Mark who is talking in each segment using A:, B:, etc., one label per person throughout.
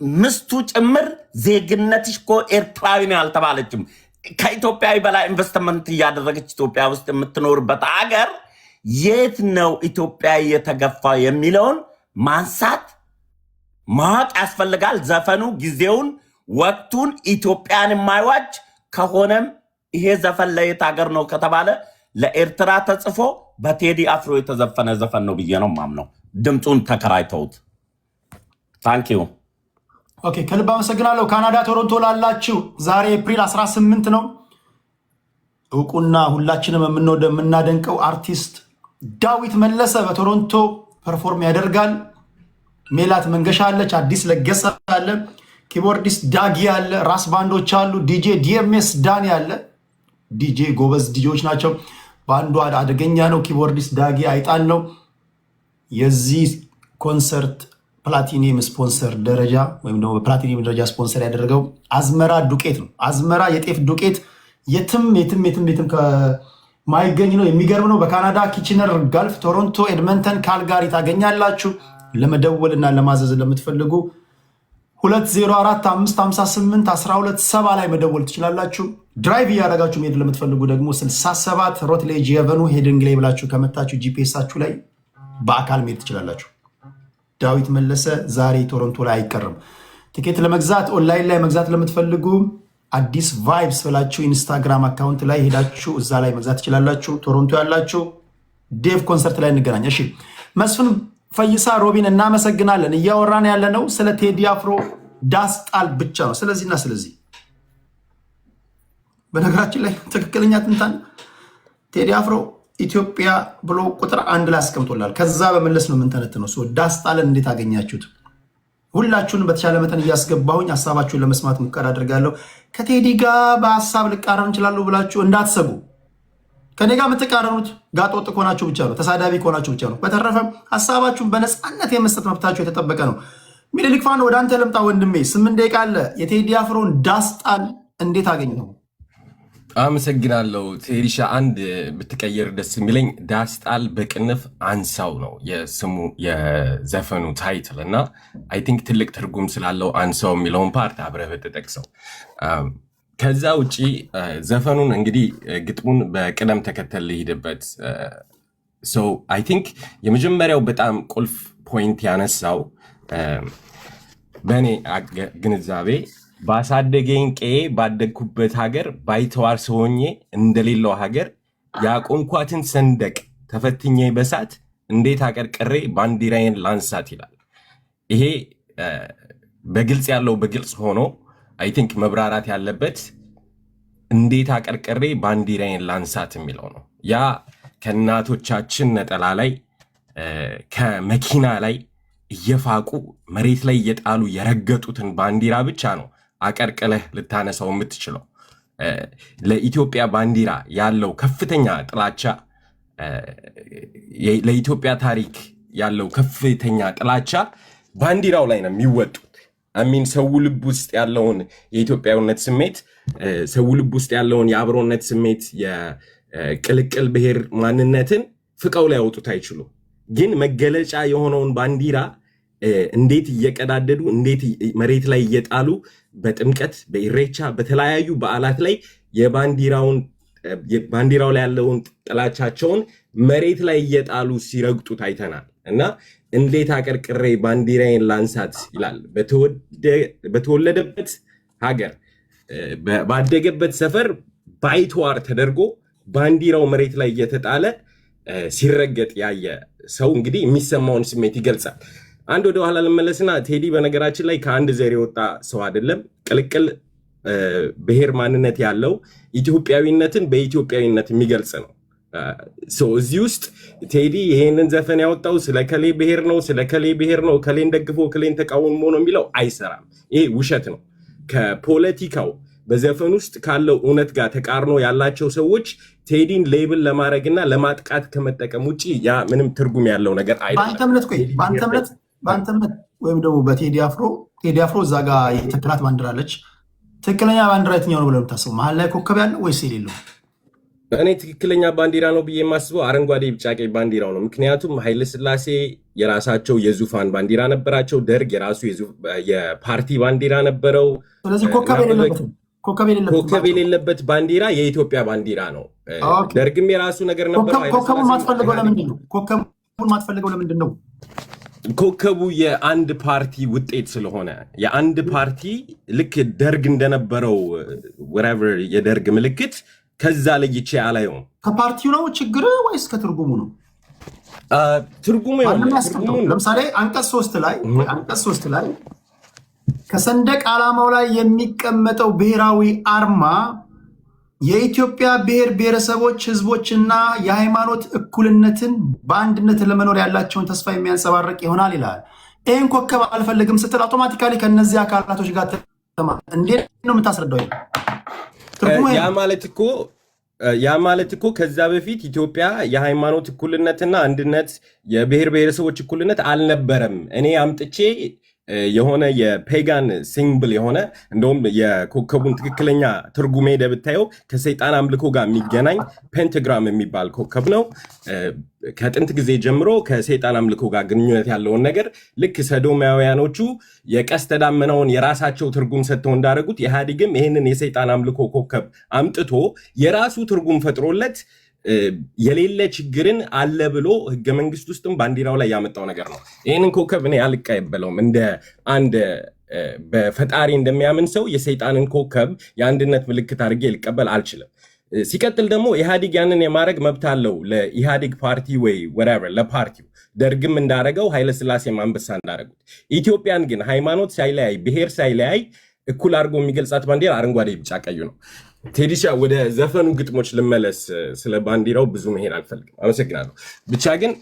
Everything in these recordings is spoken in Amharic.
A: ምስቱ ጭምር ዜግነትሽ እኮ ኤርትራዊ ነው ያልተባለችም ከኢትዮጵያዊ በላይ ኢንቨስትመንት እያደረገች ኢትዮጵያ ውስጥ የምትኖርበት ሀገር የት ነው ኢትዮጵያ የተገፋ የሚለውን ማንሳት ማወቅ ያስፈልጋል። ዘፈኑ ጊዜውን ወቅቱን ኢትዮጵያን የማይዋጅ ከሆነም ይሄ ዘፈን ለየት ሀገር ነው ከተባለ ለኤርትራ ተጽፎ በቴዲ አፍሮ የተዘፈነ ዘፈን ነው ብዬ ነው ማምነው። ድምፁን ተከራይተውት ታንኪዩ።
B: ኦኬ ከልብ አመሰግናለሁ። ካናዳ ቶሮንቶ ላላችሁ ዛሬ ኤፕሪል 18 ነው። እውቁና ሁላችንም የምንወደው የምናደንቀው አርቲስት ዳዊት መለሰ በቶሮንቶ ፐርፎርም ያደርጋል። ሜላት መንገሻ አለች፣ አዲስ ለገሰ አለ፣ ኪቦርዲስት ዳጊ አለ፣ ራስ ባንዶች አሉ፣ ዲጄ ዲኤምኤስ ዳኒ አለ። ዲጄ ጎበዝ ዲጄዎች ናቸው። ባንዱ አደገኛ ነው። ኪቦርዲስት ዳጊ አይጣል ነው። የዚህ ኮንሰርት ፕላቲኒየም ስፖንሰር ደረጃ ወይም ደግሞ በፕላቲኒየም ደረጃ ስፖንሰር ያደረገው አዝመራ ዱቄት ነው። አዝመራ የጤፍ ዱቄት የትም ከማይገኝ ነው። የሚገርም ነው። በካናዳ ኪችነር፣ ጋልፍ፣ ቶሮንቶ፣ ኤድመንተን፣ ካልጋሪ ታገኛላችሁ። ለመደወል እና ለማዘዝ ለምትፈልጉ 204-558-1270 ላይ መደወል ትችላላችሁ። ድራይቭ እያደረጋችሁ መሄድ ለምትፈልጉ ደግሞ 67 ሮትሌጅ የቨኑ ሄድንግ ላይ ብላችሁ ከመታችሁ ጂፒኤሳችሁ ላይ በአካል መሄድ ትችላላችሁ። ዳዊት መለሰ ዛሬ ቶሮንቶ ላይ አይቀርም። ቲኬት ለመግዛት ኦንላይን ላይ መግዛት ለምትፈልጉ አዲስ ቫይብስ ብላችሁ ኢንስታግራም አካውንት ላይ ሄዳችሁ እዛ ላይ መግዛት ትችላላችሁ። ቶሮንቶ ያላችሁ ዴቭ ኮንሰርት ላይ እንገናኝ። እሺ መስፍን ፈይሳ ሮቢን እናመሰግናለን። እያወራን ያለ ነው ስለ ቴዲ አፍሮ ዳስጣል ብቻ ነው። ስለዚህና ስለዚህ በነገራችን ላይ ትክክለኛ ትንታኔ ቴዲ አፍሮ ኢትዮጵያ ብሎ ቁጥር 1 ላይ አስቀምጦላል። ከዛ በመለስ ነው የምንተነትነው። ዳስጣልን እንዴት አገኛችሁት? ሁላችሁን በተቻለ መጠን እያስገባሁኝ ሀሳባችሁን ለመስማት ሙከራ አድርጋለሁ። ከቴዲ ጋር በሀሳብ ልቃረን እንችላለሁ ብላችሁ እንዳትሰጉ። ከኔ ጋር የምትቃረኑት ጋጦጥ ከሆናችሁ ብቻ ነው፣ ተሳዳቢ ከሆናችሁ ብቻ ነው። በተረፈ ሀሳባችሁን በነፃነት የመስጠት መብታችሁ የተጠበቀ ነው። ሚኒሊክ ፋኖ ወደ አንተ ልምጣ ወንድሜ። 8 ደቂቃ አለ። የቴዲ አፍሮን ዳስጣል እንዴት አገኘው?
C: አመሰግናለሁ ቴሪሻ። አንድ ብትቀየር ደስ የሚለኝ ዳስጣል በቅንፍ አንሳው ነው የስሙ የዘፈኑ ታይትል እና አይ ቲንክ ትልቅ ትርጉም ስላለው አንሳው የሚለውን ፓርት አብረህ ብትጠቅሰው። ከዛ ውጪ ዘፈኑን እንግዲህ ግጥሙን በቅደም ተከተል ልሂድበት። አይ ቲንክ የመጀመሪያው በጣም ቁልፍ ፖይንት ያነሳው በእኔ ግንዛቤ ባሳደገኝ ቀዬ ባደግኩበት ሀገር ባይተዋር ሰሆኜ እንደሌለው ሀገር ያቆምኳትን ሰንደቅ ተፈትኜ በሳት እንዴት አቀርቅሬ ባንዲራዬን ላንሳት ይላል። ይሄ በግልጽ ያለው በግልጽ ሆኖ አይ ቲንክ መብራራት ያለበት እንዴት አቀርቅሬ ባንዲራዬን ላንሳት የሚለው ነው። ያ ከእናቶቻችን ነጠላ ላይ ከመኪና ላይ እየፋቁ መሬት ላይ እየጣሉ የረገጡትን ባንዲራ ብቻ ነው አቀርቅለህ ልታነሳው የምትችለው። ለኢትዮጵያ ባንዲራ ያለው ከፍተኛ ጥላቻ፣ ለኢትዮጵያ ታሪክ ያለው ከፍተኛ ጥላቻ ባንዲራው ላይ ነው የሚወጡት። አሚን ሰው ልብ ውስጥ ያለውን የኢትዮጵያዊነት ስሜት፣ ሰው ልብ ውስጥ ያለውን የአብሮነት ስሜት፣ የቅልቅል ብሔር ማንነትን ፍቀው ላይ ያወጡት አይችሉም። ግን መገለጫ የሆነውን ባንዲራ እንዴት እየቀዳደዱ እንዴት መሬት ላይ እየጣሉ በጥምቀት በኢሬቻ በተለያዩ በዓላት ላይ ባንዲራው ላይ ያለውን ጥላቻቸውን መሬት ላይ እየጣሉ ሲረግጡት አይተናል። እና እንዴት አቀርቅሬ ባንዲራዬን ላንሳት ይላል። በተወለደበት ሀገር ባደገበት ሰፈር ባይተዋር ተደርጎ ባንዲራው መሬት ላይ እየተጣለ ሲረገጥ ያየ ሰው እንግዲህ የሚሰማውን ስሜት ይገልጻል። አንድ ወደ ኋላ ልመለስና ቴዲ በነገራችን ላይ ከአንድ ዘር የወጣ ሰው አይደለም። ቅልቅል ብሔር ማንነት ያለው ኢትዮጵያዊነትን በኢትዮጵያዊነት የሚገልጽ ነው። እዚህ ውስጥ ቴዲ ይሄንን ዘፈን ያወጣው ስለ ከሌ ብሔር ነው፣ ስለ ከሌ ብሔር ነው፣ ከሌን ደግፎ ከሌን ተቃውሞ ነው የሚለው አይሰራም። ይሄ ውሸት ነው። ከፖለቲካው በዘፈን ውስጥ ካለው እውነት ጋር ተቃርኖ ያላቸው ሰዎች ቴዲን ሌብል ለማድረግና ለማጥቃት ከመጠቀም ውጭ ያ ምንም ትርጉም ያለው ነገር አይደለም።
B: በአንተ እምነት ወይም ደግሞ በቴዲ አፍሮ እዛ ጋር የተከላት ባንዲራ አለች። ትክክለኛ ባንዲራ የትኛው ነው ብለህ የምታስበው? መሀል ላይ ኮከብ ያለው ወይስ የሌለው?
C: እኔ ትክክለኛ ባንዲራ ነው ብዬ የማስበው አረንጓዴ ቢጫ ቀይ ባንዲራው ነው። ምክንያቱም ኃይለ ሥላሴ የራሳቸው የዙፋን ባንዲራ ነበራቸው። ደርግ የራሱ የፓርቲ ባንዲራ ነበረው።
B: ስለዚህ ኮከብ
C: የሌለበት ባንዲራ የኢትዮጵያ ባንዲራ ነው። ደርግም የራሱ ነገር ነበረው።
B: ኮከቡን ማትፈልገው ለምንድን ነው?
C: ኮከቡ የአንድ ፓርቲ ውጤት ስለሆነ የአንድ ፓርቲ ልክ ደርግ እንደነበረው whatever የደርግ ምልክት ከዛ ለይቼ አላየውም።
B: ከፓርቲው ነው ችግር ወይስ ከትርጉሙ ነው?
C: ትርጉሙ
B: ለምሳሌ አንቀጽ 3 ላይ ከሰንደቅ ዓላማው ላይ የሚቀመጠው ብሔራዊ አርማ የኢትዮጵያ ብሔር ብሔረሰቦች ህዝቦችና የሃይማኖት እኩልነትን በአንድነት ለመኖር ያላቸውን ተስፋ የሚያንጸባርቅ ይሆናል ይላል። ይህን ኮከብ አልፈልግም ስትል አውቶማቲካሊ ከነዚህ አካላቶች ጋር እንዴት ነው የምታስረዳው?
C: ያ ማለት እኮ ከዛ በፊት ኢትዮጵያ የሃይማኖት እኩልነትና አንድነት የብሔር ብሔረሰቦች እኩልነት አልነበረም። እኔ አምጥቼ የሆነ የፔጋን ሲምብል የሆነ እንደውም የኮከቡን ትክክለኛ ትርጉም ሄደ ብታየው ከሰይጣን አምልኮ ጋር የሚገናኝ ፔንታግራም የሚባል ኮከብ ነው። ከጥንት ጊዜ ጀምሮ ከሰይጣን አምልኮ ጋር ግንኙነት ያለውን ነገር ልክ ሰዶማውያኖቹ የቀስተ ደመናውን የራሳቸው ትርጉም ሰጥተው እንዳደረጉት ኢህአዴግም ይህንን የሰይጣን አምልኮ ኮከብ አምጥቶ የራሱ ትርጉም ፈጥሮለት የሌለ ችግርን አለ ብሎ ህገ መንግስት ውስጥም ባንዲራው ላይ ያመጣው ነገር ነው። ይህንን ኮከብ እኔ አልቀበለውም። እንደ አንድ በፈጣሪ እንደሚያምን ሰው የሰይጣንን ኮከብ የአንድነት ምልክት አድርጌ ልቀበል አልችልም። ሲቀጥል ደግሞ ኢህአዴግ ያንን የማድረግ መብት አለው ለኢህአዴግ ፓርቲ ወይ whatever ለፓርቲው። ደርግም እንዳደረገው ኃይለሥላሴ አንበሳ እንዳደረጉት። ኢትዮጵያን ግን ሃይማኖት ሳይለያይ ብሔር ሳይለያይ እኩል አድርጎ የሚገልጻት ባንዲራ አረንጓዴ ቢጫ ቀዩ ነው። ቴዲሻ ወደ ዘፈኑ ግጥሞች ልመለስ። ስለ ባንዲራው ብዙ መሄድ አልፈልግም። አመሰግናለሁ። ብቻ ግን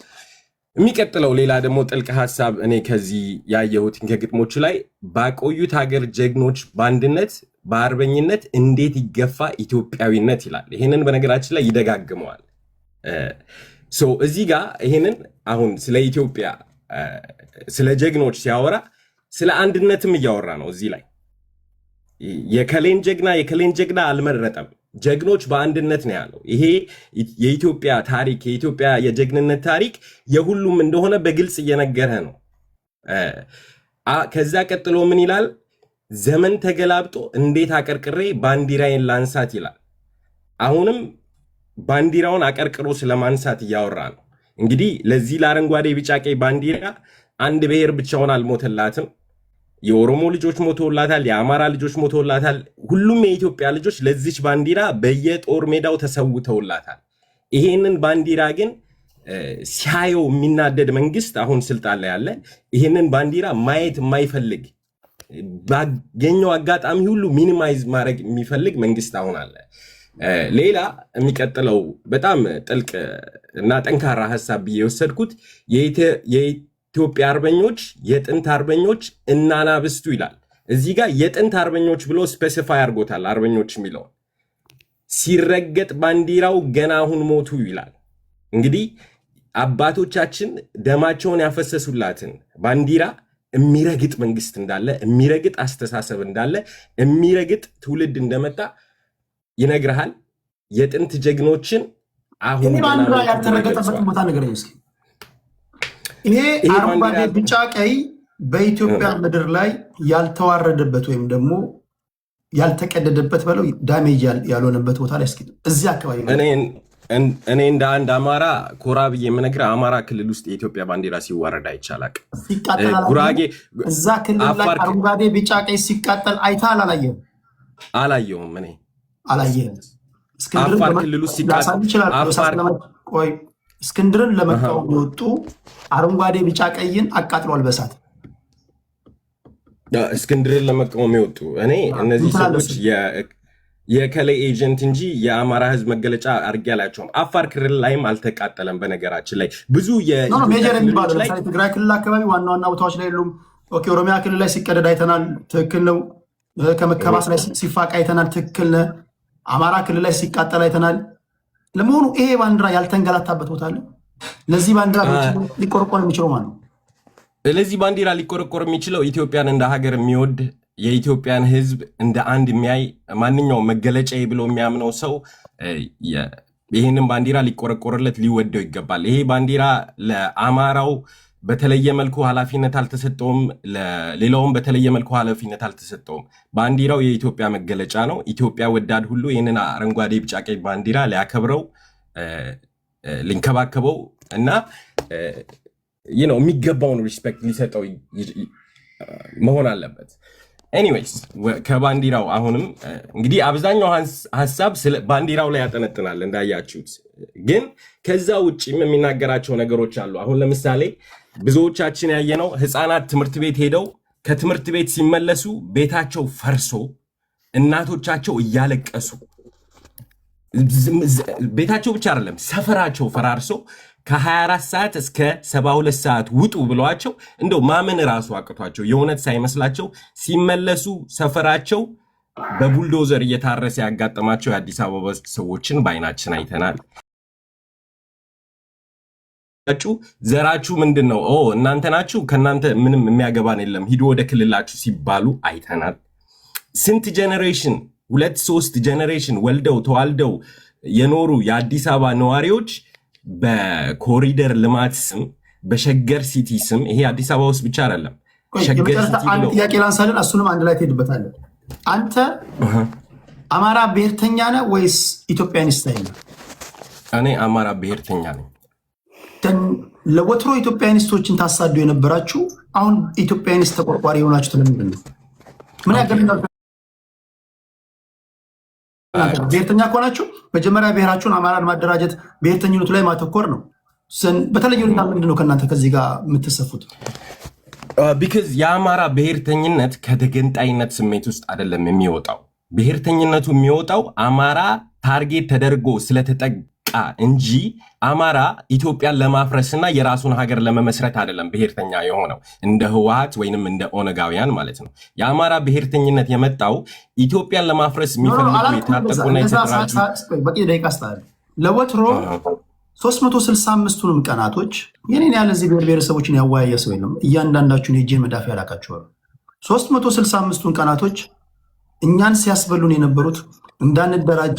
C: የሚቀጥለው ሌላ ደግሞ ጥልቅ ሀሳብ እኔ ከዚህ ያየሁት ከግጥሞቹ ላይ ባቆዩት ሀገር ጀግኖች በአንድነት በአርበኝነት እንዴት ይገፋ ኢትዮጵያዊነት ይላል። ይህንን በነገራችን ላይ ይደጋግመዋል። እዚህ ጋር ይህንን አሁን ስለ ኢትዮጵያ ስለ ጀግኖች ሲያወራ ስለ አንድነትም እያወራ ነው። እዚህ ላይ የከሌን ጀግና አልመረጠም። ጀግኖች በአንድነት ነው ያለው። ይሄ የኢትዮጵያ ታሪክ የኢትዮጵያ የጀግንነት ታሪክ የሁሉም እንደሆነ በግልጽ እየነገረ ነው። ከዛ ቀጥሎ ምን ይላል? ዘመን ተገላብጦ እንዴት አቀርቅሬ ባንዲራዬን ላንሳት ይላል። አሁንም ባንዲራውን አቀርቅሮ ስለማንሳት እያወራ ነው። እንግዲህ ለዚህ ለአረንጓዴ ቢጫ ቀይ ባንዲራ አንድ ብሔር ብቻውን አልሞተላትም። የኦሮሞ ልጆች ሞተውላታል፣ የአማራ ልጆች ሞተውላታል። ሁሉም የኢትዮጵያ ልጆች ለዚች ባንዲራ በየጦር ሜዳው ተሰውተውላታል። ይሄንን ባንዲራ ግን ሲያየው የሚናደድ መንግስት አሁን ስልጣን ላይ ያለ ይሄንን ባንዲራ ማየት የማይፈልግ ባገኘው አጋጣሚ ሁሉ ሚኒማይዝ ማድረግ የሚፈልግ መንግስት አሁን አለ። ሌላ የሚቀጥለው በጣም ጥልቅ እና ጠንካራ ሀሳብ ብዬ የወሰድኩት የኢትዮጵያ አርበኞች የጥንት አርበኞች እናናብስቱ ይላል። እዚህ ጋር የጥንት አርበኞች ብሎ ስፔሲፋይ አድርጎታል። አርበኞች የሚለው ሲረገጥ ባንዲራው ገና አሁን ሞቱ ይላል። እንግዲህ አባቶቻችን ደማቸውን ያፈሰሱላትን ባንዲራ የሚረግጥ መንግስት እንዳለ፣ የሚረግጥ አስተሳሰብ እንዳለ፣ የሚረግጥ ትውልድ እንደመጣ ይነግርሃል። የጥንት ጀግኖችን አሁን
B: ባንዲራ ያልተረገጠበት ቦታ ነገረኝ እስኪ። ይሄ አረንጓዴ ቢጫ ቀይ በኢትዮጵያ ምድር ላይ ያልተዋረደበት ወይም ደግሞ ያልተቀደደበት በለው ዳሜጅ ያልሆነበት ቦታ ላይ እስኪ እዚህ አካባቢ
C: እኔ እንደ አንድ አማራ ኮራ ብዬ የምነግርህ አማራ ክልል ውስጥ የኢትዮጵያ ባንዲራ ሲዋረድ አይቻላል። ጉራጌ
B: እዛ ክልል ላይ አረንጓዴ ቢጫ ቀይ ሲቃጠል አይተሃል? አላየሁም። እኔ አላየህም።
C: አፋር ክልል ውስጥ ሲቃጠል
B: እስክንድርን ለመቃወም የወጡ አረንጓዴ ቢጫ ቀይን አቃጥሏል በሳት።
C: እስክንድርን ለመቃወም የወጡ እነዚህ ሰዎች የከላይ ኤጀንት እንጂ የአማራ ህዝብ መገለጫ አድርጌ አላቸውም። አፋር ክልል ላይም አልተቃጠለም። በነገራችን ላይ ብዙ
B: ትግራይ ክልል አካባቢ ዋና ዋና ቦታዎች ላይ የሉም። ኦሮሚያ ክልል ላይ ሲቀደድ አይተናል፣ ትክክል ነው። ከመከማስ ላይ ሲፋቅ አይተናል፣ ትክክል ነው። አማራ ክልል ላይ ሲቃጠል አይተናል። ለመሆኑ ይሄ ባንዲራ ያልተንገላታበት ቦታ አለ? ለዚህ ባንዲራ ሊቆረቆር የሚችለው ማለት ነው?
C: ለዚህ ባንዲራ ሊቆረቆር የሚችለው ኢትዮጵያን እንደ ሀገር የሚወድ የኢትዮጵያን ህዝብ እንደ አንድ የሚያይ ማንኛውም መገለጫ ብሎ የሚያምነው ሰው ይህንን ባንዲራ ሊቆረቆርለት ሊወደው ይገባል። ይሄ ባንዲራ ለአማራው በተለየ መልኩ ኃላፊነት አልተሰጠውም፣ ለሌላውም በተለየ መልኩ ኃላፊነት አልተሰጠውም። ባንዲራው የኢትዮጵያ መገለጫ ነው። ኢትዮጵያ ወዳድ ሁሉ ይህንን አረንጓዴ ቢጫ ቀይ ባንዲራ ሊያከብረው ሊንከባከበው እና የሚገባውን ሪስፔክት ሊሰጠው መሆን አለበት። ኤኒዌይስ ከባንዲራው አሁንም እንግዲህ አብዛኛው ሀሳብ ባንዲራው ላይ ያጠነጥናል እንዳያችሁት፣ ግን ከዛ ውጭም የሚናገራቸው ነገሮች አሉ። አሁን ለምሳሌ ብዙዎቻችን ያየነው ህፃናት ትምህርት ቤት ሄደው ከትምህርት ቤት ሲመለሱ ቤታቸው ፈርሶ እናቶቻቸው እያለቀሱ፣ ቤታቸው ብቻ አይደለም ሰፈራቸው ፈራርሶ ከ24 ሰዓት እስከ 72 ሰዓት ውጡ ብለዋቸው እንደው ማመን ራሱ አቅቷቸው የእውነት ሳይመስላቸው ሲመለሱ ሰፈራቸው በቡልዶዘር እየታረሰ ያጋጠማቸው የአዲስ አበባ ሰዎችን በአይናችን አይተናል። ዘራችሁ ምንድን ነው? እናንተ ናችሁ፣ ከእናንተ ምንም የሚያገባን የለም፣ ሂዱ ወደ ክልላችሁ ሲባሉ አይተናል። ስንት ጀኔሬሽን 2-3 ጀኔሬሽን ወልደው ተዋልደው የኖሩ የአዲስ አበባ ነዋሪዎች በኮሪደር ልማት ስም በሸገር ሲቲ ስም፣ ይሄ አዲስ አበባ ውስጥ ብቻ አይደለም፣ ሸገር ሲቲ ብለው
B: ጥያቄ ላንሳለን፣ እሱንም አንድ ላይ ትሄድበታለን። አንተ አማራ ብሔርተኛ ነህ ወይስ ኢትዮጵያኒስት ነህ?
C: እኔ አማራ ብሔርተኛ ነኝ።
B: ለወትሮ ኢትዮጵያኒስቶችን ታሳዱ የነበራችሁ አሁን ኢትዮጵያኒስት ተቆርቋሪ የሆናችሁ ለምንድን ነው? ምን ያገናኛል? ብሔርተኛ ከሆናችሁ መጀመሪያ ብሔራችሁን አማራን ማደራጀት ብሔርተኝነቱ ላይ ማተኮር ነው። በተለየ ሁኔታ ምንድን ነው ከእናንተ ከዚህ ጋር የምትሰፉት?
C: ቢካዝ የአማራ ብሔርተኝነት ከተገንጣይነት ስሜት ውስጥ አይደለም የሚወጣው። ብሔርተኝነቱ የሚወጣው አማራ ታርጌት ተደርጎ ስለተጠቃ እንጂ አማራ ኢትዮጵያን ለማፍረስና የራሱን ሀገር ለመመስረት አይደለም ብሔርተኛ የሆነው እንደ ህወሓት ወይንም እንደ ኦነጋውያን ማለት ነው። የአማራ ብሔርተኝነት የመጣው ኢትዮጵያን ለማፍረስ የሚፈልጉ የታጠቁና የተደራጁ
B: በቂ ደቂቃ ስታል ለወትሮ 365ቱንም ቀናቶች የኔን ያለ እዚህ ብሔር ብሔረሰቦችን ያወያየ ሰው የለም። እያንዳንዳችሁን የእጄን መዳፍ ያላካቸዋል። 365ቱን ቀናቶች እኛን ሲያስበሉን የነበሩት እንዳንደራጅ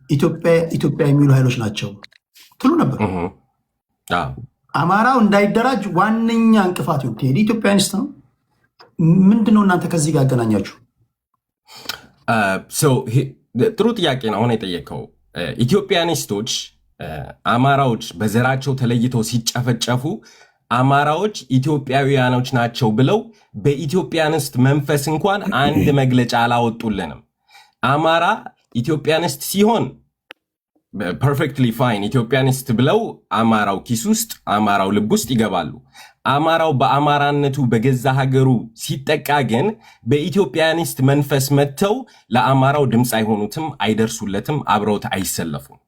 B: ኢትዮጵያ የሚሉ ኃይሎች ናቸው ትሉ ነበር። አማራው እንዳይደራጅ ዋነኛ እንቅፋት ቴዲ ኢትዮጵያኒስት ነው። ምንድነው እናንተ ከዚህ ጋር ያገናኛችሁ?
C: ጥሩ ጥያቄ ነው አሁን የጠየቀው። ኢትዮጵያኒስቶች አማራዎች በዘራቸው ተለይተው ሲጨፈጨፉ አማራዎች ኢትዮጵያውያኖች ናቸው ብለው በኢትዮጵያኒስት መንፈስ እንኳን አንድ መግለጫ አላወጡልንም። አማራ ኢትዮጵያኒስት ሲሆን ፐርፌክትሊ ፋይን ኢትዮጵያኒስት ብለው አማራው ኪስ ውስጥ አማራው ልብ ውስጥ ይገባሉ። አማራው በአማራነቱ በገዛ ሀገሩ ሲጠቃ ግን በኢትዮጵያኒስት መንፈስ መጥተው ለአማራው ድምፅ አይሆኑትም፣ አይደርሱለትም፣ አብረውት አይሰለፉም።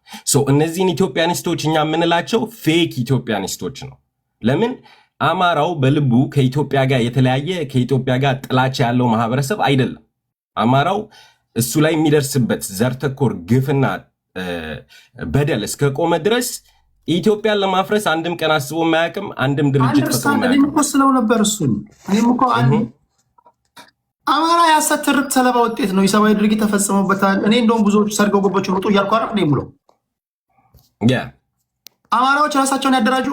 C: እነዚህን ኢትዮጵያኒስቶች እኛ የምንላቸው ፌክ ኢትዮጵያኒስቶች ነው። ለምን? አማራው በልቡ ከኢትዮጵያ ጋር የተለያየ ከኢትዮጵያ ጋር ጥላቻ ያለው ማህበረሰብ አይደለም። አማራው እሱ ላይ የሚደርስበት ዘር ተኮር ግፍና በደል እስከቆመ ድረስ ኢትዮጵያን ለማፍረስ አንድም ቀን አስቦ የማያውቅም። አንድም ድርጅት ፈጥሮ
B: ስለው ነበር። እሱን አማራ የሐሰት ትርክት ሰለባ ውጤት ነው። የሰብአዊ ድርጊት ተፈጽሞበታል። እኔ እንደውም ብዙዎቹ ሰርገው ገቦች ወጡ እያልኩ አይደል ነው የምለው። አማራዎች ራሳቸውን ያደራጁ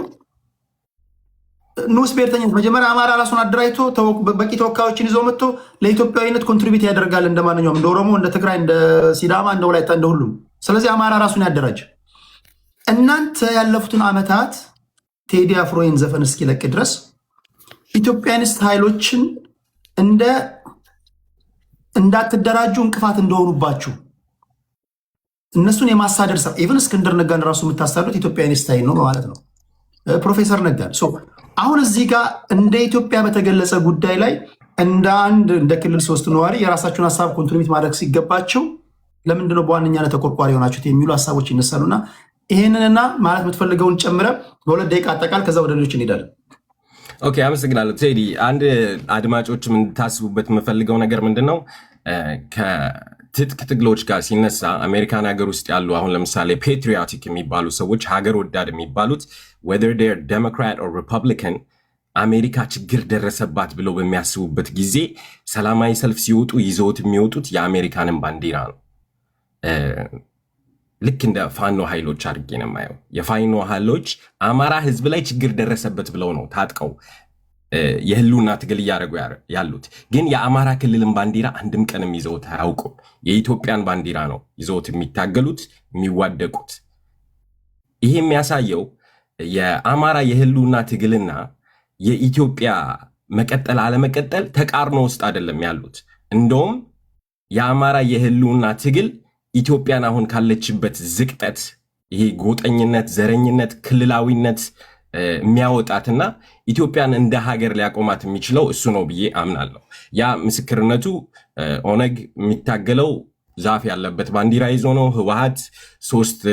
B: ንዑስ ብሔርተኝነት መጀመሪያ አማራ ራሱን አደራጅቶ በቂ ተወካዮችን ይዞ መጥቶ ለኢትዮጵያዊነት ኮንትሪቢዩት ያደርጋል። እንደማንኛውም እንደ ኦሮሞ፣ እንደ ትግራይ፣ እንደ ሲዳማ፣ እንደ ወላይታ፣ እንደ ሁሉም። ስለዚህ አማራ ራሱን ያደራጅ። እናንተ ያለፉትን ዓመታት ቴዲ አፍሮን ዘፈን እስኪለቅ ድረስ ኢትዮጵያኒስት ኃይሎችን እንዳትደራጁ እንቅፋት እንደሆኑባችሁ እነሱን የማሳደር ሰው ኢቭን እስክንድር ነጋን ራሱ የምታሳዱት ኢትዮጵያኒስት ኃይል ነው ማለት ነው። ፕሮፌሰር ነጋን አሁን እዚህ ጋር እንደ ኢትዮጵያ በተገለጸ ጉዳይ ላይ እንደ ክልል 3 ነዋሪ የራሳቸውን ሀሳብ ኮንትሪቢዩት ማድረግ ሲገባቸው ለምንድነው በዋነኛነት ተቆርቋሪ የሆናችሁት የሚሉ ሀሳቦች ይነሳሉና ይሄንንና ማለት የምትፈልገውን ጨምረ በ2 ደቂቃ አጠቃል፣ ከዛ ወደ ሌሎች እንሄዳለን።
C: ኦኬ፣ አመሰግናለሁ ቴዲ። አንድ አድማጮችም እንድታስቡበት የምፈልገው ነገር ምንድነው ከትጥቅ ትግሎች ጋር ሲነሳ አሜሪካን ሀገር ውስጥ ያሉ አሁን ለምሳሌ ፔትሪዮቲክ የሚባሉ ሰዎች ሀገር ወዳድ የሚባሉት whether they're Democrat or Republican አሜሪካ ችግር ደረሰባት ብለው በሚያስቡበት ጊዜ ሰላማዊ ሰልፍ ሲወጡ ይዘውት የሚወጡት የአሜሪካንን ባንዲራ ነው። ልክ እንደ ፋኖ ኃይሎች አድርጌ ነው የማየው። የፋኖ ኃይሎች አማራ ህዝብ ላይ ችግር ደረሰበት ብለው ነው ታጥቀው የህልውና ትግል እያደረጉ ያሉት። ግን የአማራ ክልልን ባንዲራ አንድም ቀንም ይዘውት አያውቁም። የኢትዮጵያን ባንዲራ ነው ይዘውት የሚታገሉት የሚዋደቁት። ይሄ የሚያሳየው የአማራ የህልውና ትግልና የኢትዮጵያ መቀጠል አለመቀጠል ተቃርኖ ውስጥ አይደለም ያሉት። እንደውም የአማራ የህልውና ትግል ኢትዮጵያን አሁን ካለችበት ዝቅጠት፣ ይሄ ጎጠኝነት፣ ዘረኝነት፣ ክልላዊነት የሚያወጣትና ኢትዮጵያን እንደ ሀገር ሊያቆማት የሚችለው እሱ ነው ብዬ አምናለሁ። ያ ምስክርነቱ ኦነግ የሚታገለው ዛፍ ያለበት ባንዲራ ይዞ ነው። ህወሓት 3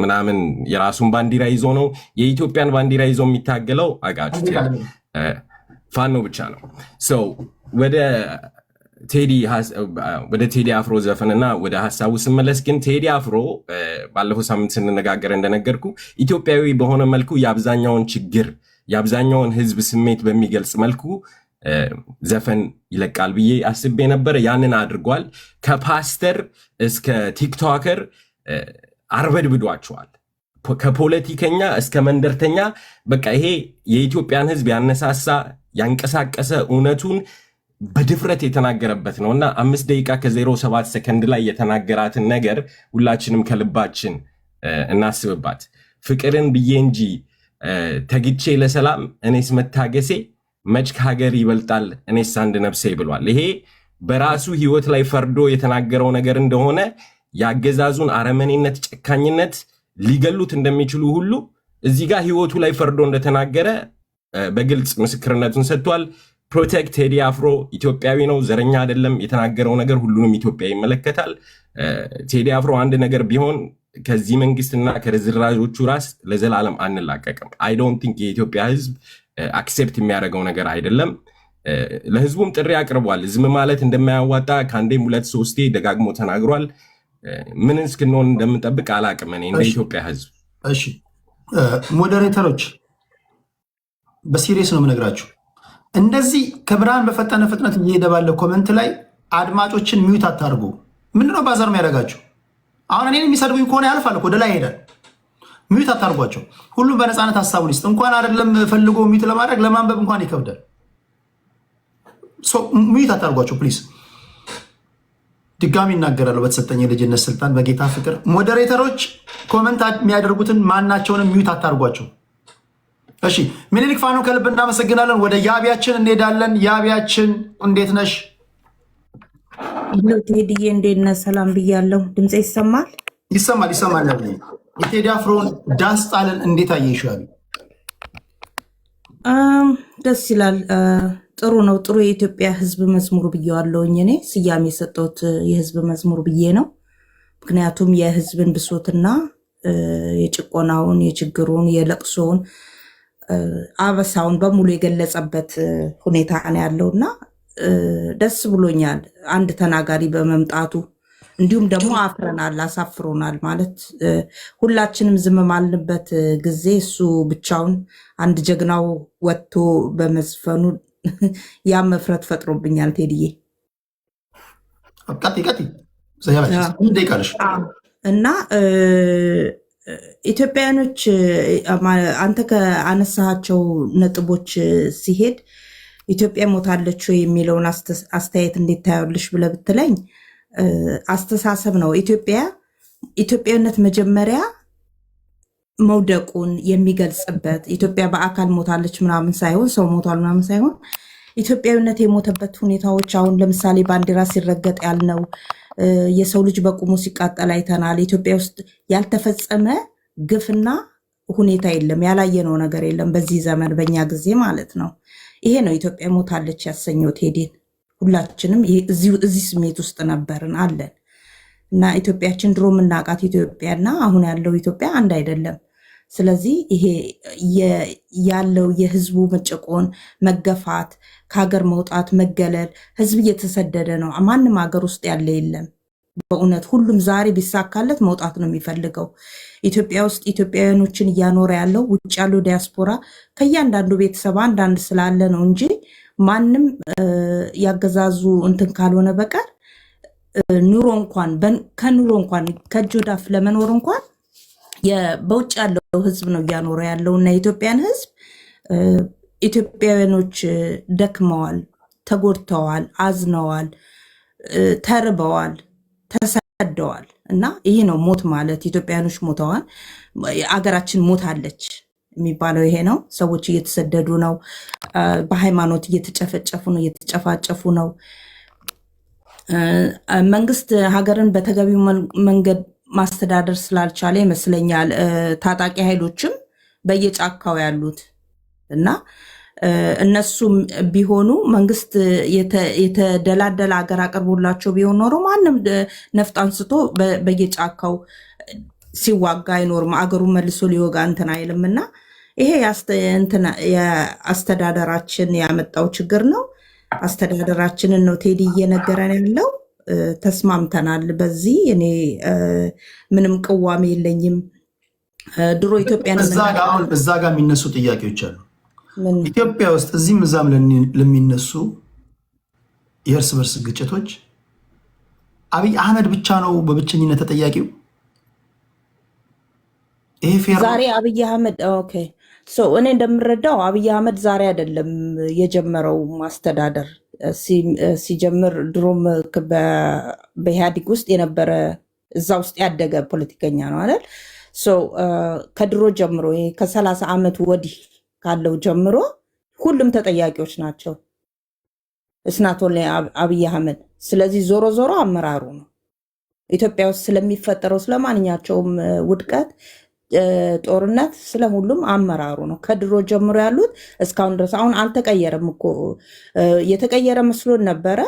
C: ምናምን የራሱን ባንዲራ ይዞ ነው። የኢትዮጵያን ባንዲራ ይዞ የሚታገለው አጋጭት ፋኖ ብቻ ነው። ወደ ቴዲ አፍሮ ዘፈንና ወደ ሀሳቡ ስመለስ ግን ቴዲ አፍሮ ባለፈው ሳምንት ስንነጋገር እንደነገርኩ ኢትዮጵያዊ በሆነ መልኩ የአብዛኛውን ችግር የአብዛኛውን ህዝብ ስሜት በሚገልጽ መልኩ ዘፈን ይለቃል ብዬ አስቤ ነበር። ያንን አድርጓል። ከፓስተር እስከ ቲክቶከር አርበድብዷቸዋል። ከፖለቲከኛ እስከ መንደርተኛ በቃ ይሄ የኢትዮጵያን ህዝብ ያነሳሳ ያንቀሳቀሰ እውነቱን በድፍረት የተናገረበት ነው እና 5 ደቂቃ ከ07 ሰከንድ ላይ የተናገራትን ነገር ሁላችንም ከልባችን እናስብባት። ፍቅርን ብዬ እንጂ ተግቼ ለሰላም እኔስ መታገሴ መች ከሀገር ይበልጣል እኔስ አንድ ነፍሴ ብሏል። ይሄ በራሱ ህይወት ላይ ፈርዶ የተናገረው ነገር እንደሆነ ያገዛዙን አረመኔነት፣ ጨካኝነት ሊገሉት እንደሚችሉ ሁሉ እዚህ ጋር ህይወቱ ላይ ፈርዶ እንደተናገረ በግልጽ ምስክርነቱን ሰጥቷል። ፕሮቴክት ቴዲ አፍሮ ኢትዮጵያዊ ነው፣ ዘረኛ አይደለም። የተናገረው ነገር ሁሉንም ኢትዮጵያ ይመለከታል። ቴዲ አፍሮ አንድ ነገር ቢሆን ከዚህ መንግስትና ከርዝራዦቹ ራስ ለዘላለም አንላቀቅም። አይ ዶንት ቲንክ የኢትዮጵያ ህዝብ አክሴፕት የሚያደርገው ነገር አይደለም። ለህዝቡም ጥሪ አቅርቧል። ዝም ማለት እንደማያዋጣ ከአንዴም 2-3 ደጋግሞ ተናግሯል። ምን እስክንሆን እንደምንጠብቅ አላቅም እኔ እንደ ኢትዮጵያ ህዝብ።
B: እሺ ሞዴሬተሮች በሲሪየስ ነው የምነግራችሁ። እንደዚህ ከብርሃን በፈጠነ ፍጥነት እየሄደ ባለ ኮመንት ላይ አድማጮችን ሚዩት አታርጉ። ምንድነው ባዛር የሚያደርጋችሁ? አሁን እኔን የሚሰድቡኝ ከሆነ ያልፋል፣ ወደ ላይ ይሄዳል። ሚዩት አታርጓቸው። ሁሉም በነፃነት ሀሳቡን ይስጥ። እንኳን አይደለም ፈልጎ ሚዩት ለማድረግ ለማንበብ እንኳን ይከብዳል። ሚዩት አታርጓቸው ፕሊዝ። ድጋሚ እናገራለሁ በተሰጠኝ የልጅነት ስልጣን በጌታ ፍቅር። ሞዴሬተሮች ኮመንት የሚያደርጉትን ማናቸውንም ሚዩት አታርጓቸው። እሺ ሚኒሊክ ፋኖ ከልብ እናመሰግናለን። ወደ ያቢያችን እንሄዳለን። ያቢያችን እንዴት ነሽ?
D: ቴዲዬ እንዴት ነህ? ሰላም ብያለሁ። ድምጼ ይሰማል?
B: ይሰማል። የቴዲ አፍሮን ዳንስ ጣልን እንዴት አየሽው?
D: ደስ ይላል። ጥሩ ነው። ጥሩ የኢትዮጵያ ህዝብ መዝሙር ብዬዋለሁኝ። እኔ ስያሜ የሰጠሁት የህዝብ መዝሙር ብዬ ነው። ምክንያቱም የህዝብን ብሶትና የጭቆናውን፣ የችግሩን፣ የለቅሶውን፣ አበሳውን በሙሉ የገለጸበት ሁኔታ ነው ያለውና ደስ ብሎኛል አንድ ተናጋሪ በመምጣቱ። እንዲሁም ደግሞ አፍረናል፣ አሳፍሮናል። ማለት ሁላችንም ዝም ማልንበት ጊዜ እሱ ብቻውን አንድ ጀግናው ወጥቶ በመዝፈኑ ያ መፍረት ፈጥሮብኛል። ቴዲዬ እና ኢትዮጵያውያኖች አንተ ከአነሳቸው ነጥቦች ሲሄድ ኢትዮጵያ ሞታለች የሚለውን አስተያየት እንዴት ታያለሽ ብለህ ብትለኝ አስተሳሰብ ነው። ኢትዮጵያዊነት መጀመሪያ መውደቁን የሚገልጽበት ኢትዮጵያ በአካል ሞታለች ምናምን ሳይሆን ሰው ሞቷል ምናምን ሳይሆን ኢትዮጵያዊነት የሞተበት ሁኔታዎች አሁን ለምሳሌ ባንዲራ ሲረገጥ ያልነው የሰው ልጅ በቁሙ ሲቃጠል አይተናል። ኢትዮጵያ ውስጥ ያልተፈጸመ ግፍና ሁኔታ የለም፣ ያላየነው ነገር የለም በዚህ ዘመን በእኛ ጊዜ ማለት ነው። ይሄ ነው ኢትዮጵያ ሞታለች ያሰኘው ቴዲን። ሁላችንም እዚህ ስሜት ውስጥ ነበርን አለን እና ኢትዮጵያችን ድሮ የምናውቃት ኢትዮጵያና አሁን ያለው ኢትዮጵያ አንድ አይደለም። ስለዚህ ይሄ ያለው የህዝቡ መጨቆን፣ መገፋት፣ ከሀገር መውጣት፣ መገለል፣ ህዝብ እየተሰደደ ነው። ማንም ሀገር ውስጥ ያለ የለም። በእውነት ሁሉም ዛሬ ቢሳካለት መውጣት ነው የሚፈልገው። ኢትዮጵያ ውስጥ ኢትዮጵያውያኖችን እያኖረ ያለው ውጭ ያለው ዲያስፖራ ከእያንዳንዱ ቤተሰብ አንዳንድ ስላለ ነው እንጂ ማንም ያገዛዙ እንትን ካልሆነ በቀር ኑሮ እንኳን ከኑሮ እንኳን ከእጅ ወዳፍ ለመኖር እንኳን በውጭ ያለው ህዝብ ነው እያኖረ ያለው እና የኢትዮጵያን ህዝብ ኢትዮጵያውያኖች ደክመዋል፣ ተጎድተዋል፣ አዝነዋል፣ ተርበዋል፣ ተሰደዋል እና ይሄ ነው ሞት ማለት። ኢትዮጵያውያኖች ሞተዋል፣ አገራችን ሞታለች የሚባለው ይሄ ነው። ሰዎች እየተሰደዱ ነው፣ በሃይማኖት እየተጨፈጨፉ ነው፣ እየተጨፋጨፉ ነው። መንግስት ሀገርን በተገቢው መንገድ ማስተዳደር ስላልቻለ ይመስለኛል ታጣቂ ኃይሎችም በየጫካው ያሉት እና እነሱም ቢሆኑ መንግስት የተደላደለ ሀገር አቅርቦላቸው ቢሆን ኖሮ ማንም ነፍጥ አንስቶ በየጫካው ሲዋጋ አይኖርም። አገሩ መልሶ ሊወጋ እንትን አይልም እና ይሄ የአስተዳደራችን ያመጣው ችግር ነው። አስተዳደራችንን ነው ቴዲ እየነገረን ያለው። ተስማምተናል በዚህ። እኔ ምንም ቅዋሜ የለኝም። ድሮ ኢትዮጵያን
B: እዛ ጋር የሚነሱ ጥያቄዎች አሉ ኢትዮጵያ ውስጥ እዚህም እዛም ለሚነሱ የእርስ በርስ ግጭቶች አብይ አህመድ ብቻ ነው በብቸኝነት ተጠያቂው? ይሄ ፌር
D: ዛሬ አብይ አህመድ ኦኬ እኔ እንደምረዳው አብይ አህመድ ዛሬ አይደለም የጀመረው ማስተዳደር። ሲጀምር ድሮም በኢህአዴግ ውስጥ የነበረ እዛ ውስጥ ያደገ ፖለቲከኛ ነው አይደል? ከድሮ ጀምሮ ከ30 ዓመት ወዲህ ካለው ጀምሮ ሁሉም ተጠያቂዎች ናቸው እስናቶን አብይ አህመድ። ስለዚህ ዞሮ ዞሮ አመራሩ ነው ኢትዮጵያ ውስጥ ስለሚፈጠረው ስለማንኛቸውም ውድቀት፣ ጦርነት፣ ስለሁሉም አመራሩ ነው ከድሮ ጀምሮ ያሉት እስካሁን ድረስ። አሁን አልተቀየረም እኮ የተቀየረ መስሎን ነበረ።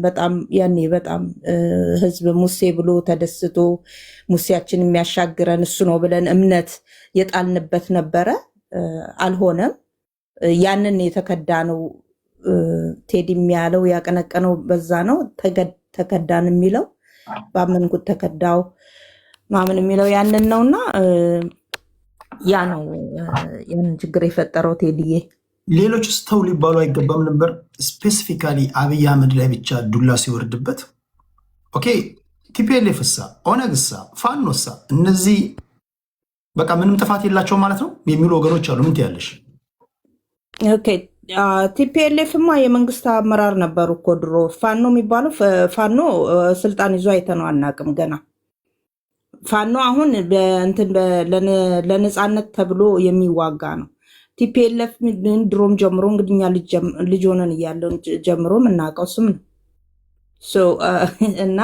D: በጣም ያኔ በጣም ህዝብ ሙሴ ብሎ ተደስቶ ሙሴያችን የሚያሻግረን እሱ ነው ብለን እምነት የጣልንበት ነበረ። አልሆነም። ያንን የተከዳ ነው ቴዲ የሚያለው ያቀነቀነው በዛ ነው። ተከዳን የሚለው ባመንኩት ተከዳው ማምን የሚለው ያንን ነውና ያ ነው ያንን ችግር የፈጠረው ቴዲዬ።
B: ሌሎች ስተው ሊባሉ አይገባም ነበር። ስፔሲፊካሊ አብይ አህመድ ላይ ብቻ ዱላ ሲወርድበት ኦኬ ቲፒኤልኤፍሳ፣ ኦነግሳ፣ ፋኖሳ እነዚህ በቃ ምንም ጥፋት የላቸው ማለት ነው የሚሉ ወገኖች አሉ። ምን ትያለሽ?
D: ኦኬ ቲፒኤልኤፍማ የመንግስት አመራር ነበሩ እኮ ድሮ። ፋኖ የሚባለው ፋኖ ስልጣን ይዞ አይተነው አናውቅም ገና። ፋኖ አሁን ለነፃነት ተብሎ የሚዋጋ ነው። ቲፒኤልኤፍ ድሮም ጀምሮ እንግዲኛ ልጅ ሆነን እያለን ጀምሮ የምናውቀው ስም ነው እና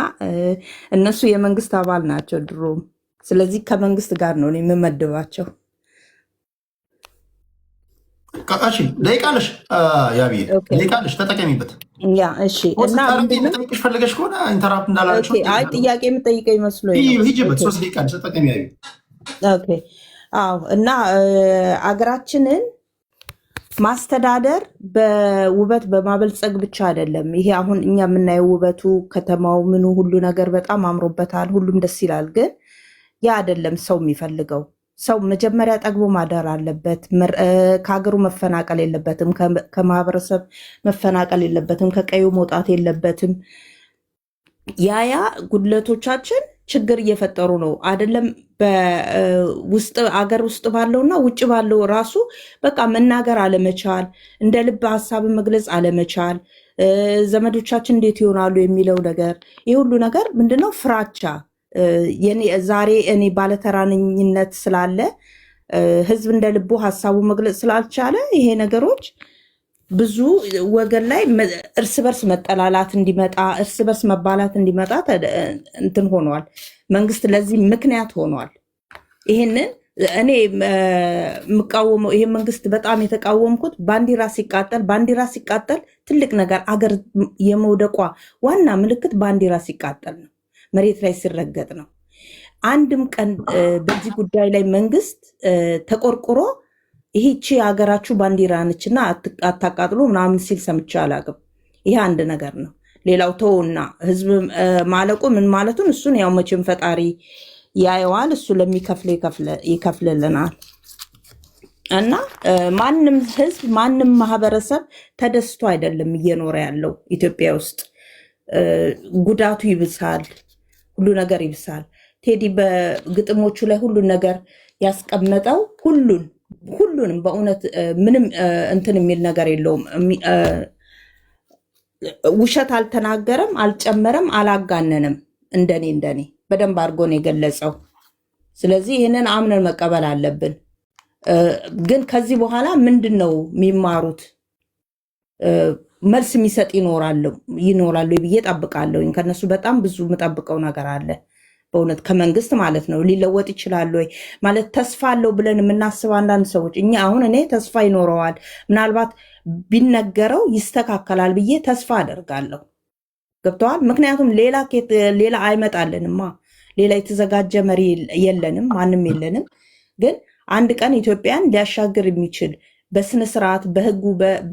D: እነሱ የመንግስት አባል ናቸው ድሮም። ስለዚህ ከመንግስት ጋር ነው የምመድባቸው።
B: እሺ ደቂቃለሽ ያብዬ ደቂቃለሽ ተጠቀሚበት።
D: ያ እሺ እና
B: ምንድነው ፈልገሽ ከሆነ ኢንተራፕት እንዳላችሁ
D: አይ ጥያቄ የምጠይቀኝ መስሎኝ ነው።
B: ሂጂበት 3 ደቂቃ ተጠቀሚ ያብዬ።
D: ኦኬ አዎ። እና አገራችንን ማስተዳደር በውበት በማበልጸግ ብቻ አይደለም። ይሄ አሁን እኛ የምናየው ውበቱ ከተማው ምኑ ሁሉ ነገር በጣም አምሮበታል፣ ሁሉም ደስ ይላል። ግን ያ አይደለም ሰው የሚፈልገው። ሰው መጀመሪያ ጠግቦ ማደር አለበት። ከሀገሩ መፈናቀል የለበትም። ከማህበረሰብ መፈናቀል የለበትም። ከቀዩ መውጣት የለበትም። ያ ጉድለቶቻችን ችግር እየፈጠሩ ነው። አይደለም በውስጥ አገር ውስጥ ባለውና ውጭ ባለው ራሱ በቃ መናገር አለመቻል፣ እንደ ልብ ሀሳብን መግለጽ አለመቻል፣ ዘመዶቻችን እንዴት ይሆናሉ የሚለው ነገር፣ ይህ ሁሉ ነገር ምንድነው? ፍራቻ። ዛሬ እኔ ባለተራነኝነት ስላለ ህዝብ እንደ ልቡ ሀሳቡ መግለጽ ስላልቻለ ይሄ ነገሮች ብዙ ወገን ላይ እርስ በርስ መጠላላት እንዲመጣ፣ እርስ በርስ መባላት እንዲመጣ እንትን ሆኗል። መንግስት ለዚህ ምክንያት ሆኗል። ይሄንን እኔ የምቃወመው ይሄ መንግስት በጣም የተቃወምኩት ባንዲራ ሲቃጠል ትልቅ ነገር አገር የመውደቋ ዋና ምልክት ባንዲራ ሲቃጠል ነው፣ መሬት ላይ ሲረገጥ ነው። አንድም ቀን በዚህ ጉዳይ ላይ መንግስት ተቆርቁሮ ይህቺ የሀገራችሁ ባንዲራ ነችና አታቃጥሉ ምናምን ሲል ሰምቼ አላቅም። ይሄ አንድ ነገር ነው። ሌላው ተውና ህዝብ ማለቁ ምን ማለቱን እሱን ያው መቼም ፈጣሪ ያየዋል። እሱ ለሚከፍል ይከፍልልናል። እና ማንም ህዝብ ማንም ማህበረሰብ ተደስቶ አይደለም እየኖረ ያለው ኢትዮጵያ ውስጥ። ጉዳቱ ይብሳል፣ ሁሉ ነገር ይብሳል። ቴዲ በግጥሞቹ ላይ ሁሉን ነገር ያስቀመጠው ሁሉንም በእውነት ምንም እንትን የሚል ነገር የለውም። ውሸት አልተናገረም፣ አልጨመረም፣ አላጋነንም። እንደኔ በደንብ አድርጎ ነው የገለጸው። ስለዚህ ይህንን አምነን መቀበል አለብን። ግን ከዚህ በኋላ ምንድን ነው የሚማሩት? መልስ የሚሰጥ ይኖራሉ ብዬ ጠብቃለሁ። ከነሱ በጣም ብዙ የምጠብቀው ነገር አለ በእውነት ከመንግስት ማለት ነው። ሊለወጥ ይችላል ወይ ማለት ተስፋ አለው ብለን የምናስብ አንዳንድ ሰዎች እኔ ተስፋ ይኖረዋል ምናልባት ቢነገረው ይስተካከላል ብዬ ተስፋ አደርጋለሁ። ገብተዋል። ምክንያቱም ሌላ አይመጣልንማ። ሌላ የተዘጋጀ መሪ የለንም፣ ማንም የለንም። ግን አንድ ቀን ኢትዮጵያን ሊያሻግር የሚችል በስነ ስርዓት በህጉ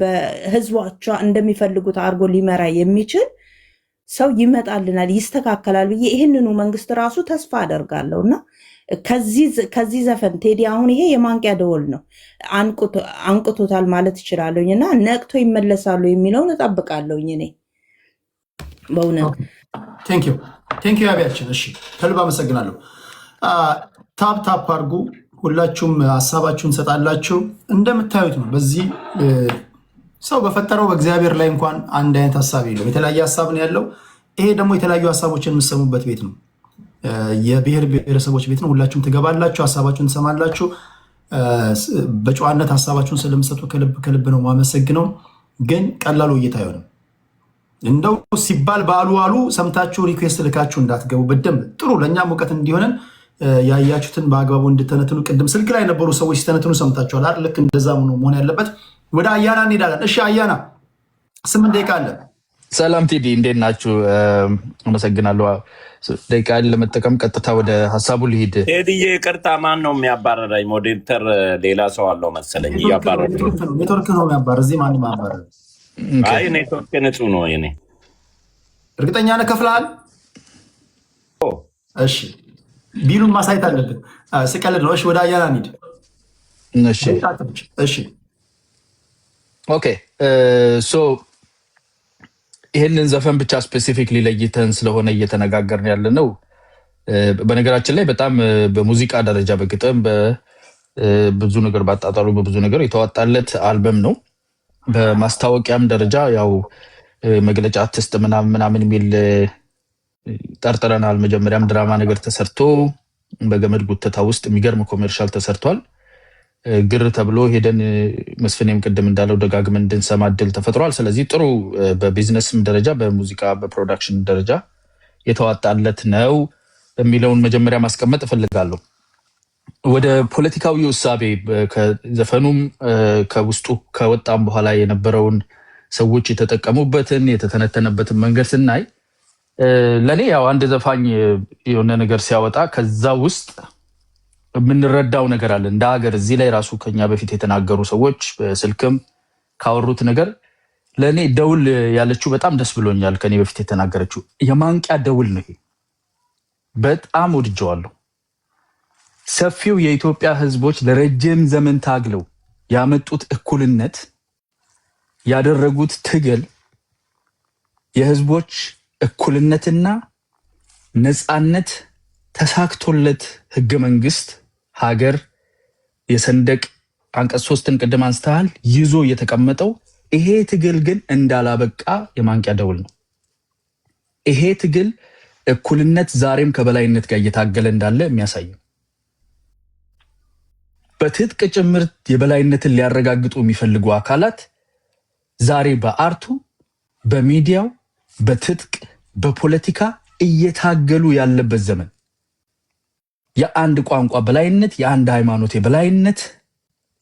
D: በህዝቦቿ እንደሚፈልጉት አድርጎ ሊመራ የሚችል ሰው ይመጣልናል፣ ይስተካከላል ብዬ ይህንኑ መንግስት ራሱ ተስፋ አደርጋለሁ። እና ከዚህ ዘፈን ቴዲ አሁን ይሄ የማንቂያ ደወል ነው፣ አንቅቶታል ማለት ይችላለሁኝ። እና ነቅቶ ይመለሳሉ የሚለውን እጠብቃለሁኝ እኔ በእውነት።
B: ቴንኪዩ አብያችን። እሺ ከልብ አመሰግናለሁ። ታፕ አድርጉ ሁላችሁም፣ ሀሳባችሁን ሰጣላችሁ። እንደምታዩት ነው በዚህ ሰው በፈጠረው በእግዚአብሔር ላይ እንኳን አንድ አይነት ሀሳብ የለውም። የተለያየ ሀሳብ ነው ያለው። ይሄ ደግሞ የተለያዩ ሀሳቦችን የምትሰሙበት ቤት ነው፣ የብሔር ብሔረሰቦች ቤት ነው። ሁላችሁም ትገባላችሁ፣ ሀሳባችሁን ትሰማላችሁ። በጨዋነት ሀሳባችሁን ስለምሰጡ ከልብ ነው ማመሰግነው። ግን ቀላሉ እይታ አይሆንም። እንደው ሲባል በአሉ ሰምታችሁ ሪኩዌስት ልካችሁ እንዳትገቡ። በደንብ ጥሩ ለእኛም እውቀት እንዲሆነን ያያችሁትን በአግባቡ እንድተነትኑ። ቅድም ስልክ ላይ የነበሩ ሰዎች ሲተነትኑ ሰምታችኋል አይደል? ልክ እንደዛ መሆን ያለበት። ወደ አያና እንሄዳለን። እሺ አያና 8 ደቂቃ አለ።
E: ሰላም ቴዲ፣ እንዴት ናችሁ? አመሰግናለሁ። ደቂቃ ለመጠቀም ቀጥታ ወደ ሀሳቡ ልሂድ።
A: ቴዲዬ ይቅርታ፣ ማን ነው የሚያባረረኝ? ሞዴሬተር ሌላ ሰው አለው መሰለኝ እያባረረ።
B: ኔትወርክ ነው የሚያባረር፣ እዚህ ማንም አያባረር።
A: አይ ኔትወርክ ንጹህ ነው የኔ።
B: እርግጠኛ ነህ ከፍለሃል? እሺ ቢሉን ማሳየት አለብን። ስቀልድ ነው። እሺ ወደ አያና እንሂድ። እሺ
E: ኦኬ። ይህንን ዘፈን ብቻ ስፔሲፊክሊ ለይተን ስለሆነ እየተነጋገርን ያለ ነው። በነገራችን ላይ በጣም በሙዚቃ ደረጃ በግጥም በብዙ ነገር ባጣጣሉ በብዙ ነገር የተዋጣለት አልበም ነው። በማስታወቂያም ደረጃ ያው መግለጫ አርቲስት ምናምን የሚል ጠርጥረናል። መጀመሪያም ድራማ ነገር ተሰርቶ በገመድ ጉተታ ውስጥ የሚገርም ኮሜርሻል ተሰርቷል። ግር ተብሎ ሄደን መስፍኔም ቅድም እንዳለው ደጋግመን እንድንሰማ እድል ተፈጥሯል። ስለዚህ ጥሩ በቢዝነስም ደረጃ በሙዚቃ በፕሮዳክሽን ደረጃ የተዋጣለት ነው የሚለውን መጀመሪያ ማስቀመጥ እፈልጋለሁ። ወደ ፖለቲካዊ ውሳቤ ከዘፈኑም ከውስጡ ከወጣም በኋላ የነበረውን ሰዎች የተጠቀሙበትን የተተነተነበትን መንገድ ስናይ ለኔ ያው አንድ ዘፋኝ የሆነ ነገር ሲያወጣ ከዛ ውስጥ የምንረዳው ነገር አለ እንደ ሀገር። እዚህ ላይ ራሱ ከኛ በፊት የተናገሩ ሰዎች በስልክም ካወሩት ነገር ለኔ ደውል ያለችው በጣም ደስ ብሎኛል። ከኔ በፊት የተናገረችው የማንቂያ ደውል ነው። ይሄ በጣም ወድጀዋለሁ። ሰፊው የኢትዮጵያ ህዝቦች ለረጅም ዘመን ታግለው ያመጡት እኩልነት ያደረጉት ትግል የህዝቦች እኩልነትና ነፃነት ተሳክቶለት ህገ መንግስት ሀገር የሰንደቅ አንቀጽ 3ን ቅድም አንስተሃል ይዞ የተቀመጠው ይሄ ትግል ግን እንዳላበቃ የማንቂያ ደውል ነው። ይሄ ትግል እኩልነት ዛሬም ከበላይነት ጋር እየታገለ እንዳለ የሚያሳይ ነው። በትጥቅ ጭምር የበላይነትን ሊያረጋግጡ የሚፈልጉ አካላት ዛሬ በአርቱ በሚዲያው በትጥቅ በፖለቲካ እየታገሉ ያለበት ዘመን የአንድ ቋንቋ በላይነት፣ የአንድ ሃይማኖት የበላይነት፣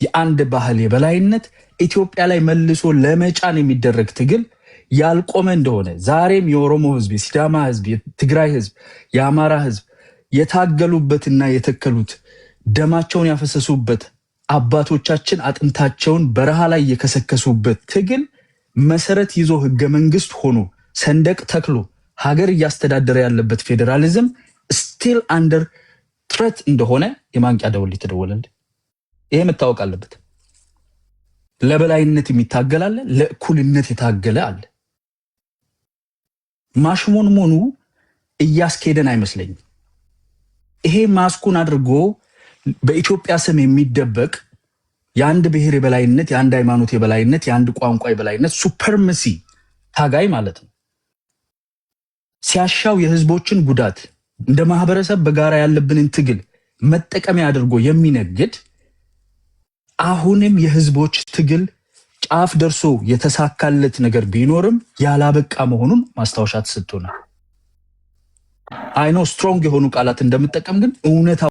E: የአንድ ባህል የበላይነት ኢትዮጵያ ላይ መልሶ ለመጫን የሚደረግ ትግል ያልቆመ እንደሆነ ዛሬም የኦሮሞ ህዝብ፣ የሲዳማ ህዝብ፣ የትግራይ ህዝብ፣ የአማራ ህዝብ የታገሉበትና የተከሉት ደማቸውን ያፈሰሱበት አባቶቻችን አጥንታቸውን በረሃ ላይ የከሰከሱበት ትግል መሰረት ይዞ ህገ መንግስት ሆኖ ሰንደቅ ተክሎ ሀገር እያስተዳደረ ያለበት ፌዴራሊዝም ስቲል አንደር ትሬት እንደሆነ የማንቂያ ደወል የተደወለል። ይሄ መታወቅ አለበት። ለበላይነት የሚታገል አለ፣ ለእኩልነት የታገለ አለ። ማሽሞንሞኑ እያስኬደን አይመስለኝም። ይሄ ማስኩን አድርጎ በኢትዮጵያ ስም የሚደበቅ የአንድ ብሔር የበላይነት፣ የአንድ ሃይማኖት የበላይነት፣ የአንድ ቋንቋ የበላይነት ሱፐርመሲ ታጋይ ማለት ነው። ሲያሻው የህዝቦችን ጉዳት እንደ ማህበረሰብ በጋራ ያለብንን ትግል መጠቀሚያ አድርጎ የሚነግድ አሁንም የህዝቦች ትግል ጫፍ ደርሶ የተሳካለት ነገር ቢኖርም ያላበቃ መሆኑን ማስታወሻ ተሰጥቶናል። አይኖ ስትሮንግ የሆኑ ቃላት እንደምጠቀም ግን እውነታው